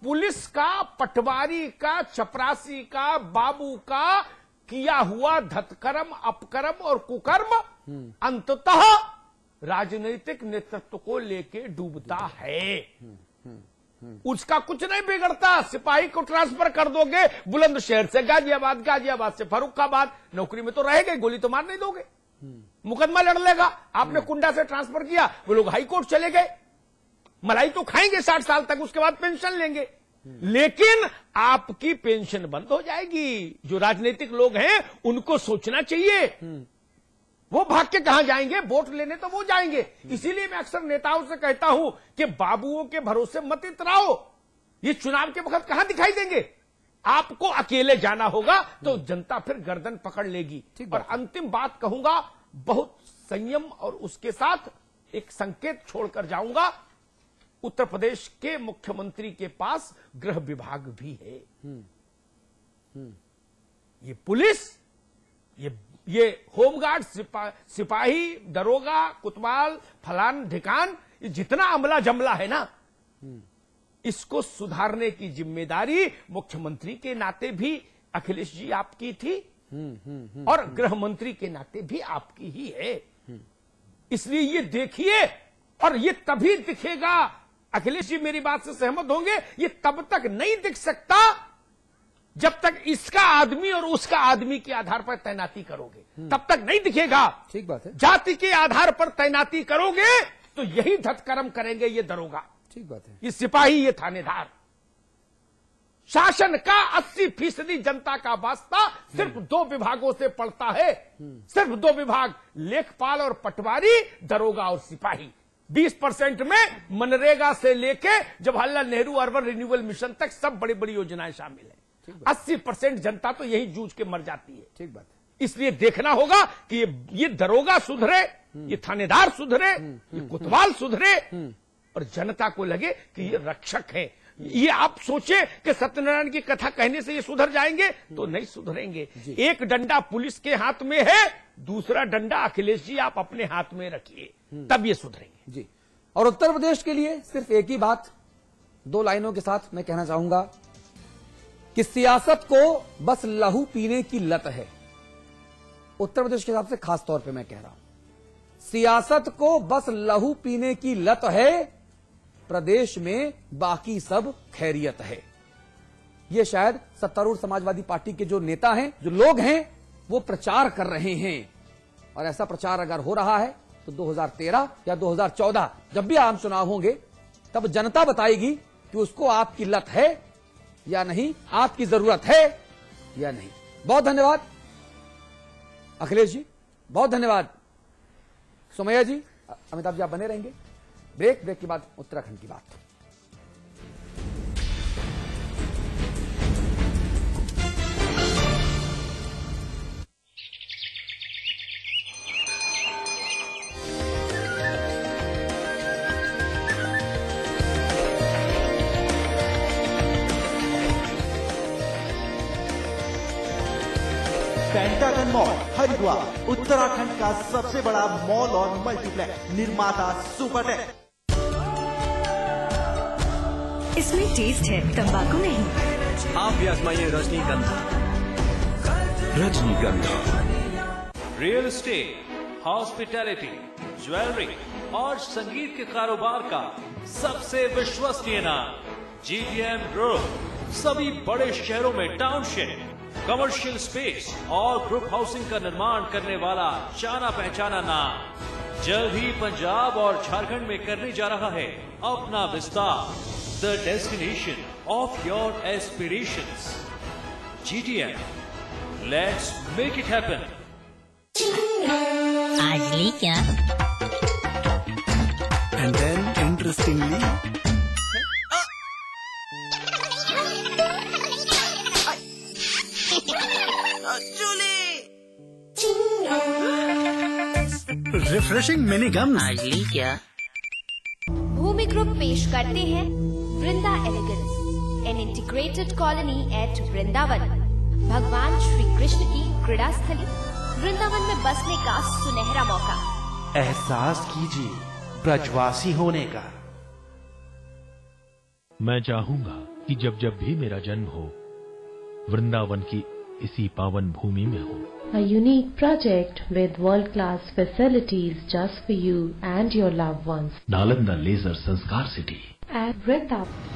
Police का, पटवारी का, चपरासी का, बाबू का किया हुआ धतकर्म, अपकर्म और कुकर्म अंततः राजनीतिक नेतृत्व को लेके डूबता है। उसका कुछ नहीं बिगड़ता। सिपाही को ट्रांसफर कर दोगे बुलंदशहर से गाजियाबाद, गाजियाबाद से फर्रुखाबाद, नौकरी में तो रहेगा, गोली तो मार नहीं दोगे, मुकदमा लड़ लेगा। आपने कुंडा से ट्रांसफर किया, वो लोग हाई कोर्ट चले गए, मलाई तो खाएंगे 60 साल तक, उसके बाद पेंशन लेंगे, लेकिन आपकी पेंशन बंद हो जाएगी। जो राजनीतिक लोग हैं उनको सोचना चाहिए, वो भाग के कहां जाएंगे? वोट लेने तो वो जाएंगे। इसीलिए मैं अक्सर नेताओं से कहता हूं कि बाबुओं के भरोसे मत इतराओ, ये चुनाव के वक्त कहां दिखाई देंगे? आपको अकेले जाना होगा तो जनता फिर गर्दन पकड़ लेगी। और अंतिम बात कहूंगा, बहुत संयम और उसके साथ एक संकेत छोड़कर जाऊंगा। उत्तर प्रदेश के मुख्यमंत्री के पास गृह विभाग भी है। ये पुलिस, ये होमगार्ड, सिपाही, दरोगा, कोतवाल, फलान ढिकान, ये जितना अमला जमला है ना, इसको सुधारने की जिम्मेदारी मुख्यमंत्री के नाते भी अखिलेश जी आपकी थी और गृह मंत्री के नाते भी आपकी ही है। इसलिए ये देखिए, और ये तभी दिखेगा, अखिलेश जी मेरी बात से सहमत होंगे, ये तब तक नहीं दिख सकता जब तक इसका आदमी और उसका आदमी के आधार पर तैनाती करोगे, तब तक नहीं दिखेगा। ठीक बात है। जाति के आधार पर तैनाती करोगे तो यही धतकर्म करेंगे ये दरोगा, ठीक बात है, ये सिपाही, ये थानेदार। शासन का 80% जनता का वास्ता सिर्फ 2 विभागों से पड़ता है, सिर्फ 2 विभाग, लेखपाल और पटवारी, दरोगा और सिपाही। 20% में मनरेगा से लेके Jawaharlal Nehru urban renewal mission तक सब बड़ी बड़ी योजनाएं शामिल है। 80% जनता तो यही जूझ के मर जाती है। ठीक बात है। इसलिए देखना होगा कि ये दरोगा सुधरे, ये थानेदार सुधरे, ये कोतवाल सुधरे और जनता को लगे कि ये रक्षक है। ये आप सोचे कि सत्यनारायण की कथा कहने से ये सुधर जाएंगे, तो नहीं सुधरेंगे। एक डंडा पुलिस के हाथ में है, दूसरा डंडा अखिलेश जी आप अपने हाथ में रखिए, तब ये सुधरेंगे। जी। और उत्तर प्रदेश के लिए सिर्फ एक ही बात 2 लाइनों के साथ मैं कहना चाहूंगा कि सियासत को बस लहू पीने की लत है। उत्तर प्रदेश के हिसाब से खास तौर पे मैं कह रहा हूं, सियासत को बस लहू पीने की लत है, प्रदेश में बाकी सब खैरियत है। ये शायद सत्तारूढ़ समाजवादी पार्टी के जो नेता हैं, जो लोग हैं, वो प्रचार कर रहे हैं। और ऐसा प्रचार अगर हो रहा है तो 2013 या 2014 जब भी आम चुनाव होंगे, तब जनता बताएगी कि उसको आपकी लत है या नहीं, आपकी जरूरत है या नहीं। बहुत धन्यवाद अखिलेश जी, बहुत धन्यवाद सुमैया जी। अमिताभ जी आप बने रहेंगे। ब्रेक के बाद उत्तराखंड की बात। पेंटागन मॉल हरिद्वार उत्तराखंड का सबसे बड़ा मॉल और मल्टीप्लेक्स निर्माता सुपरटेक। इसमें टेस्ट है, तंबाकू नहीं। आप भी आजमाइए रजनीगंधा। रजनीगंधा रियल एस्टेट, हॉस्पिटैलिटी, ज्वेलरी और संगीत के कारोबार का सबसे विश्वसनीय नाम GTM ग्रुप। सभी बड़े शहरों में टाउनशिप, कमर्शियल स्पेस और ग्रुप हाउसिंग का निर्माण करने वाला जाना पहचाना नाम। जल्द ही पंजाब और झारखंड में करने जा रहा है अपना विस्तार। The destination of your aspirations. GTM, let's make it happen. आज ली क्या? And then interestingly refreshing mini gum. आज ली क्या? भूमि ग्रुप पेश करते हैं Vrinda elegance, an integrated colony at Vrindavan. भगवान श्री कृष्ण की क्रीड़ा स्थली वृंदावन में बसने का सुनहरा मौका। एहसास कीजिए ब्रजवासी होने का। मैं चाहूंगा कि जब जब भी मेरा जन्म हो वृंदावन की इसी पावन भूमि में हो। A unique project with world-class facilities just for you and your loved ones. Nalanda leisure Sanskar city At Vrindavan.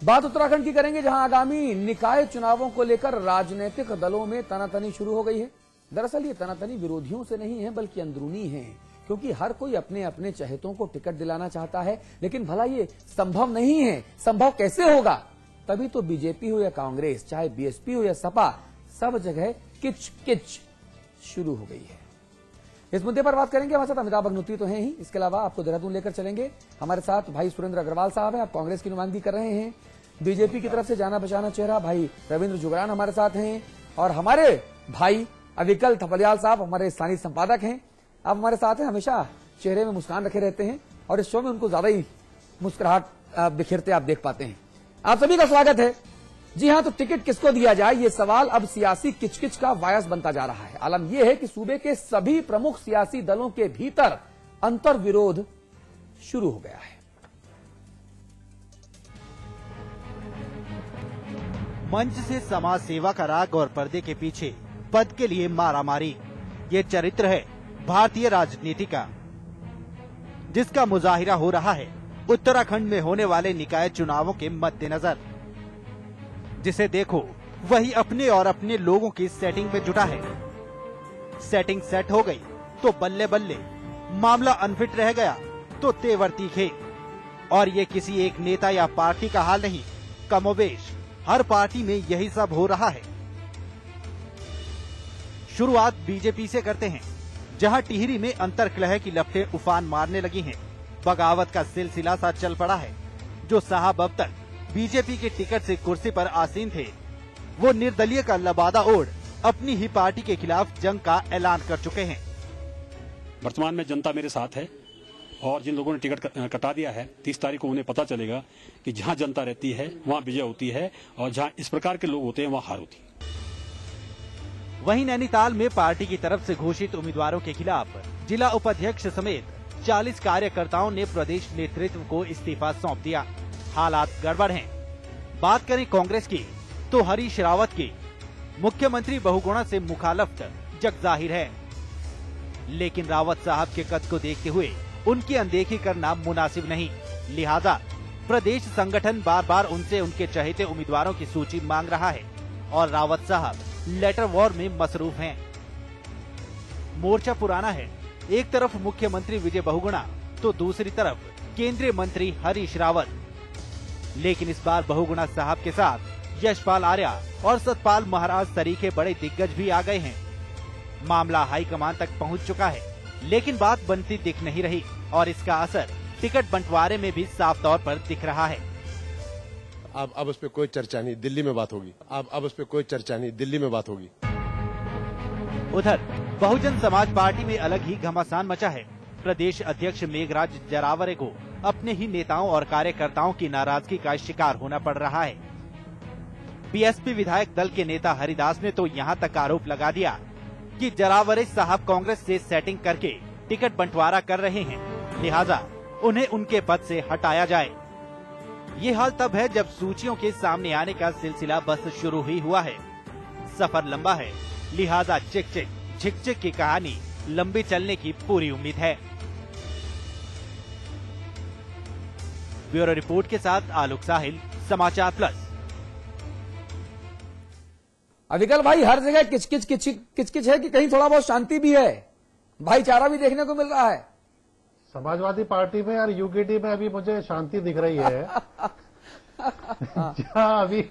बात उत्तराखंड की करेंगे, जहां आगामी निकाय चुनावों को लेकर राजनीतिक दलों में तनातनी शुरू हो गई है। दरअसल ये तनातनी विरोधियों से नहीं है बल्कि अंदरूनी है, क्योंकि हर कोई अपने अपने चहेतों को टिकट दिलाना चाहता है। लेकिन भला ये संभव नहीं है। संभव कैसे होगा? तभी तो बीजेपी हो या कांग्रेस, चाहे बीएसपी हो या सपा, सब जगह किच किच शुरू हो गई है। इस मुद्दे पर बात करेंगे। हमारे साथ अमिताभ अग्निहोत्री तो हैं ही, इसके अलावा आपको देहरादून लेकर चलेंगे। हमारे साथ भाई सुरेंद्र अग्रवाल साहब हैं, आप कांग्रेस की नुमाइंदगी कर रहे हैं। बीजेपी की तरफ से जाना पहचाना चेहरा भाई रविंद्र जुगरान हमारे साथ हैं, और हमारे भाई अविकल थपलियाल साहब हमारे स्थानीय संपादक हैं। आप हमारे साथ हैं, हमेशा चेहरे में मुस्कान रखे रहते हैं और इस शो में उनको ज्यादा ही मुस्कुराहट बिखेरते आप देख पाते हैं। आप सभी का स्वागत है। जी हां, तो टिकट किसको दिया जाए, ये सवाल अब सियासी किचकिच का वायस बनता जा रहा है। आलम यह है कि सूबे के सभी प्रमुख सियासी दलों के भीतर अंतर विरोध शुरू हो गया है। मंच से समाज सेवा का राग और पर्दे के पीछे पद के लिए मारामारी, ये चरित्र है भारतीय राजनीति का, जिसका मुजाहिरा हो रहा है उत्तराखंड में होने वाले निकाय चुनावों के मद्देनजर। जिसे देखो वही अपने और अपने लोगों की सेटिंग में जुटा है। सेटिंग सेट हो गई तो बल्ले बल्ले, मामला अनफिट रह गया तो तेवर तीखे। और ये किसी एक नेता या पार्टी का हाल नहीं, कमोबेश हर पार्टी में यही सब हो रहा है। शुरुआत बीजेपी से करते हैं, जहां टिहरी में अंतर्कलह की लपटें उफान मारने लगी हैं। बगावत का सिलसिला सा चल पड़ा है। जो साहब अब तक बीजेपी के टिकट से कुर्सी पर आसीन थे, वो निर्दलीय का लबादा ओढ़ अपनी ही पार्टी के खिलाफ जंग का ऐलान कर चुके हैं। वर्तमान में जनता मेरे साथ है और जिन लोगों ने टिकट कटा दिया है, 30 तारीख को उन्हें पता चलेगा कि जहां जनता रहती है वहां विजय होती है और जहां इस प्रकार के लोग होते हैं वहां हार होती है। वहीं नैनीताल में पार्टी की तरफ से घोषित उम्मीदवारों के खिलाफ जिला उपाध्यक्ष समेत 40 कार्यकर्ताओं ने प्रदेश नेतृत्व को इस्तीफा सौंप दिया। हालात गड़बड़ हैं। बात करें कांग्रेस की तो हरीश रावत की मुख्यमंत्री बहुगुणा से मुखालफत जग जाहिर है। लेकिन रावत साहब के कद को देखते हुए उनकी अनदेखी करना मुनासिब नहीं। लिहाजा प्रदेश संगठन बार बार उनसे उनके चहेते उम्मीदवारों की सूची मांग रहा है और रावत साहब लेटर वॉर में मसरूफ हैं। मोर्चा पुराना है। एक तरफ मुख्यमंत्री विजय बहुगुणा तो दूसरी तरफ केंद्रीय मंत्री हरीश रावत। लेकिन इस बार बहुगुणा साहब के साथ यशपाल आर्या और सतपाल महाराज तरीके बड़े दिग्गज भी आ गए हैं। मामला हाईकमान तक पहुंच चुका है, लेकिन बात बनती दिख नहीं रही और इसका असर टिकट बंटवारे में भी साफ तौर पर दिख रहा है। अब उस पर कोई चर्चा नहीं, दिल्ली में बात होगी। अब उस पर कोई चर्चा नहीं, दिल्ली में बात होगी। उधर बहुजन समाज पार्टी में अलग ही घमासान मचा है। प्रदेश अध्यक्ष मेघराज जरावरे को अपने ही नेताओं और कार्यकर्ताओं की नाराजगी का शिकार होना पड़ रहा है। बीएसपी विधायक दल के नेता हरिदास ने तो यहाँ तक आरोप लगा दिया कि जरावरे साहब कांग्रेस से सेटिंग करके टिकट बंटवारा कर रहे हैं, लिहाजा उन्हें उनके पद से हटाया जाए। ये हाल तब है जब सूचियों के सामने आने का सिलसिला बस शुरू ही हुआ है। सफर लंबा है, लिहाजा चिक चिक झिक झिक की कहानी लंबी चलने की पूरी उम्मीद है। ब्यूरो रिपोर्ट के साथ आलोक साहिल, समाचार प्लस। अविकल भाई, हर जगह किचकिच किचकिच है कि कहीं थोड़ा बहुत शांति भी है, भाईचारा भी देखने को मिल रहा है? समाजवादी पार्टी में और यूकेटी में अभी मुझे शांति दिख रही है। जहाँ अभी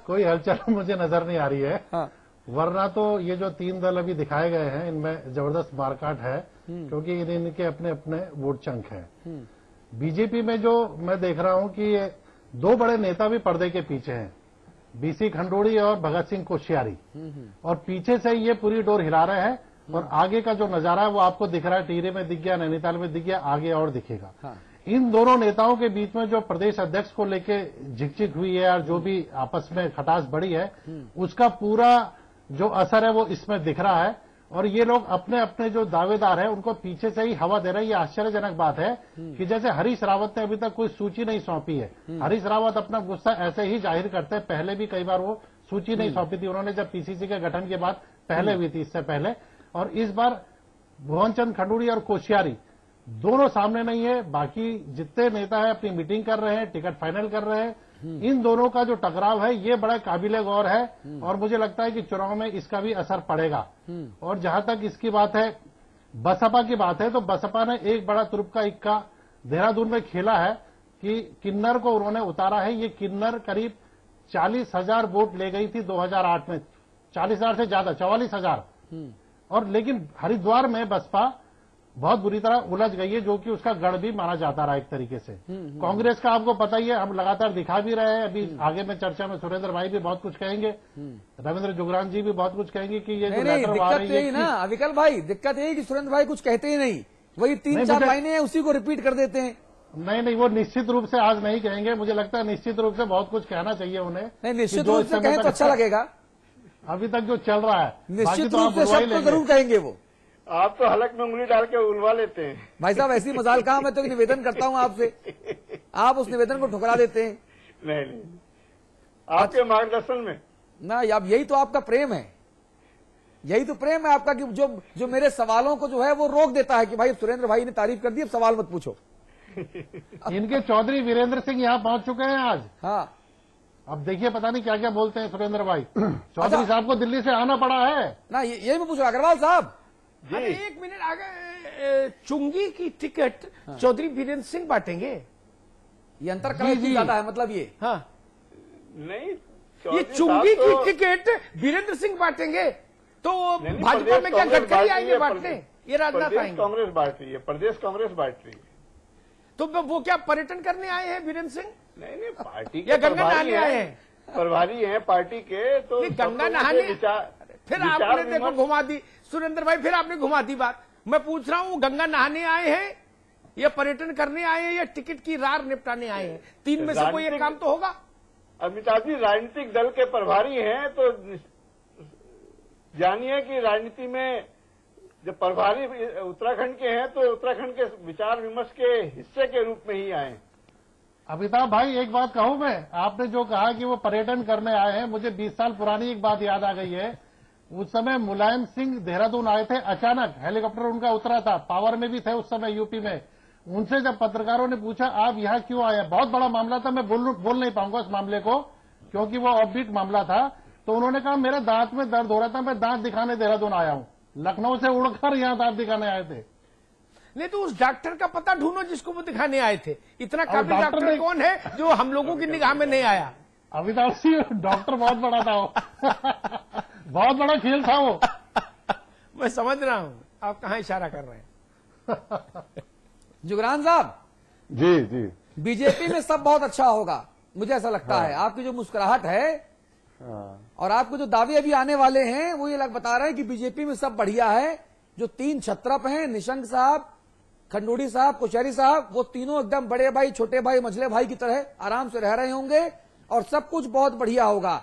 कोई हलचल मुझे नजर नहीं आ रही है। वरना तो ये जो 3 दल अभी दिखाए गए हैं, इनमें जबरदस्त मारकाट है, क्योंकि इनके अपने अपने वोट चंक हैं। बीजेपी में जो मैं देख रहा हूं कि 2 बड़े नेता भी पर्दे के पीछे हैं, बीसी खंडूड़ी और भगत सिंह कोश्यारी, और पीछे से ये पूरी डोर हिला रहे हैं और आगे का जो नजारा है वो आपको दिख रहा है, टिहरी में दिख गया, नैनीताल में दिख गया, आगे और दिखेगा। इन दोनों नेताओं के बीच में जो प्रदेश अध्यक्ष को लेके झिकझिक हुई है और जो भी आपस में खटास बढ़ी है, उसका पूरा जो असर है वो इसमें दिख रहा है। और ये लोग अपने अपने जो दावेदार है उनको पीछे से ही हवा दे रहे हैं। ये आश्चर्यजनक बात है कि जैसे हरीश रावत ने अभी तक कोई सूची नहीं सौंपी है। हरीश रावत अपना गुस्सा ऐसे ही जाहिर करते हैं, पहले भी कई बार वो सूची नहीं सौंपी थी उन्होंने, जब पीसीसी के गठन के बाद पहले हुई थी, इससे पहले। और इस बार भुवन चंद खंडूड़ी और कोश्यारी दोनों सामने नहीं है, बाकी जितने नेता है अपनी मीटिंग कर रहे हैं, टिकट फाइनल कर रहे हैं। इन दोनों का जो टकराव है ये बड़ा काबिले गौर है और मुझे लगता है कि चुनाव में इसका भी असर पड़ेगा। और जहां तक इसकी बात है, बसपा की बात है, तो बसपा ने एक बड़ा तुरुप का इक्का देहरादून में खेला है कि किन्नर को उन्होंने उतारा है। ये किन्नर करीब 40,000 वोट ले गई थी 2008 में, 40,000 से ज्यादा, 44,000। और लेकिन हरिद्वार में बसपा बहुत बुरी तरह उलझ गई है, जो कि उसका गढ़ भी माना जाता रहा एक तरीके से। कांग्रेस का आपको पता ही है, हम लगातार दिखा भी रहे हैं। अभी आगे में चर्चा में सुरेंद्र भाई भी बहुत कुछ कहेंगे, रविंद्र जुगरान जी भी बहुत कुछ कहेंगे कि ये जो लेटर आ रही है ना विकल भाई, दिक्कत यही कि सुरेंद्र भाई कुछ कहते ही नहीं, वही 3-4 लाइनें हैं उसी को रिपीट कर देते हैं। नहीं, वो निश्चित रूप से आज नहीं कहेंगे। मुझे लगता है निश्चित रूप से बहुत कुछ कहना चाहिए उन्हें। नहीं, निश्चित रूप से कहें तो अच्छा लगेगा। अभी तक जो चल रहा है निश्चित रूप से सब तो जरूर कहेंगे वो। आप तो हलक में उंगली डाल के उलवा लेते हैं भाई साहब, ऐसी मजाल कहाँ। मैं तो एक निवेदन करता हूँ आपसे, आप उस निवेदन को ठुकरा देते हैं। नहीं, आपके मार्गदर्शन में ना, अब यही तो आपका प्रेम है, यही तो प्रेम है आपका कि जो मेरे सवालों को जो है वो रोक देता है कि भाई सुरेंद्र भाई ने तारीफ कर दी, अब सवाल मत पूछो। इनके चौधरी वीरेंद्र सिंह यहाँ पहुंच चुके हैं आज। हाँ, अब देखिए पता नहीं क्या क्या बोलते हैं सुरेंद्र भाई। चौधरी साहब को दिल्ली से आना पड़ा है ना, यही मैं पूछ रहा। अग्रवाल साहब, अरे एक मिनट, आगे चुंगी की टिकट चौधरी वीरेंद्र सिंह बांटेंगे। ये अंतर कहीं ज्यादा है, मतलब ये। हाँ, नहीं, ये चुंगी की टिकट वीरेंद्र सिंह बांटेंगे तो भाजपा में क्या गडकरी आएंगे बांटने? ये राजनाथ आएंगे। कांग्रेस बांट रही है, प्रदेश कांग्रेस बांट रही है। तो वो क्या पर्यटन करने आए हैं वीरेंद्र सिंह? नहीं, पार्टी या गंगा नहाने आए हैं? प्रभारी हैं पार्टी के, तो गंगा नहाने फिर आपने देखो घुमा दी सुरेंद्र भाई, फिर आपने घुमा दी बात। मैं पूछ रहा हूँ, गंगा नहाने आए हैं या पर्यटन करने आए हैं या टिकट की रार निपटाने आए हैं? तीन में से कोई एक काम तो होगा। अमिताभ जी राजनीतिक दल के प्रभारी हैं, तो जानिए कि राजनीति में जब प्रभारी उत्तराखंड के हैं तो उत्तराखंड के विचार विमर्श के हिस्से के रूप में ही आए। अमिताभ भाई एक बात कहूं मैं, आपने जो कहा कि वो पर्यटन करने आए हैं, मुझे 20 साल पुरानी एक बात याद आ गई है। उस समय मुलायम सिंह देहरादून आए थे, अचानक हेलीकॉप्टर उनका उतरा था, पावर में भी थे उस समय यूपी में। उनसे जब पत्रकारों ने पूछा आप यहाँ क्यों आए, बहुत बड़ा मामला था, मैं बोल नहीं पाऊंगा उस मामले को क्योंकि वो ऑफबीट मामला था। तो उन्होंने कहा मेरा दांत में दर्द हो रहा था, मैं दांत दिखाने देहरादून आया हूँ। लखनऊ से उड़कर यहाँ दांत दिखाने आए थे। नहीं तो उस डॉक्टर का पता ढूंढो जिसको वो दिखाने आए थे। इतना काबिल डॉक्टर कौन है जो हम लोगों की निगाह में नहीं आया? अमिताभ सिंह डॉक्टर बहुत बड़ा था वो बहुत बड़ा खेल था वो। मैं समझ रहा हूं आप कहां इशारा कर रहे हैं। जुगरान साहब जी, बीजेपी में सब बहुत अच्छा होगा, मुझे ऐसा लगता है। आपकी जो मुस्कुराहट है और आपको जो दावे अभी आने वाले हैं वो ये बता रहे हैं कि बीजेपी में सब बढ़िया है। जो 3 छत्रप हैं, निशंक साहब, खंडूड़ी साहब, कोश्यारी साहब, वो तीनों एकदम बड़े भाई छोटे भाई मझले भाई की तरह आराम से रह रहे होंगे और सब कुछ बहुत बढ़िया होगा।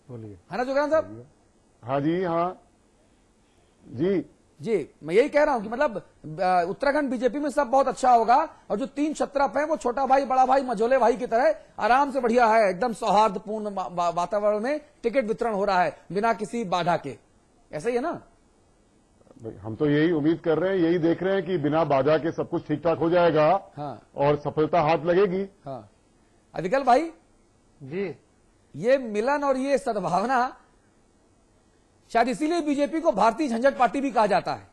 बोलिए। है ना जुगरान साहब? हाँ जी, हाँ जी, मैं यही कह रहा हूं कि मतलब उत्तराखंड बीजेपी में सब बहुत अच्छा होगा और जो 3 छत्रप हैं वो छोटा भाई बड़ा भाई मझोले भाई की तरह आराम से बढ़िया है, एकदम सौहार्दपूर्ण वातावरण में टिकट वितरण हो रहा है बिना किसी बाधा के। ऐसा ही है ना? हम तो यही उम्मीद कर रहे हैं, यही देख रहे हैं कि बिना बाधा के सब कुछ ठीक ठाक हो जाएगा। हाँ। और सफलता हाथ लगेगी। हाँ। अविकल भाई जी, ये मिलन और ये सद्भावना शायद इसीलिए बीजेपी को भारतीय झंझट पार्टी भी कहा जाता है।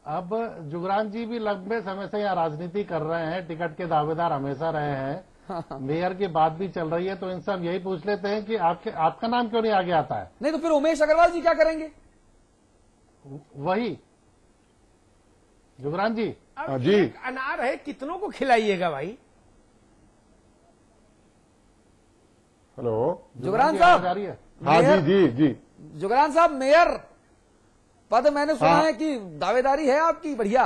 अब जुगरान जी भी लंबे समय से यहाँ राजनीति कर रहे हैं, टिकट के दावेदार हमेशा रहे हैं। मेयर की बात भी चल रही है, तो इन सब यही पूछ लेते हैं कि आपका नाम क्यों नहीं आगे आता है? नहीं तो फिर उमेश अग्रवाल जी क्या करेंगे? वही जुगरान जी। अब जी, एक अनार है, कितनों को खिलाइएगा भाई? हेलो, जुगरान साहब। हाँ जी जी जी। जुगरान साहब, मेयर पद मैंने सुना है कि दावेदारी है आपकी बढ़िया।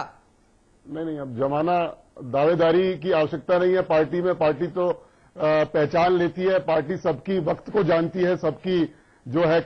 नहीं, अब जमाना दावेदारी की आवश्यकता नहीं है पार्टी में। पार्टी तो पहचान लेती है, पार्टी सबकी वक्त को जानती है, सबकी जो है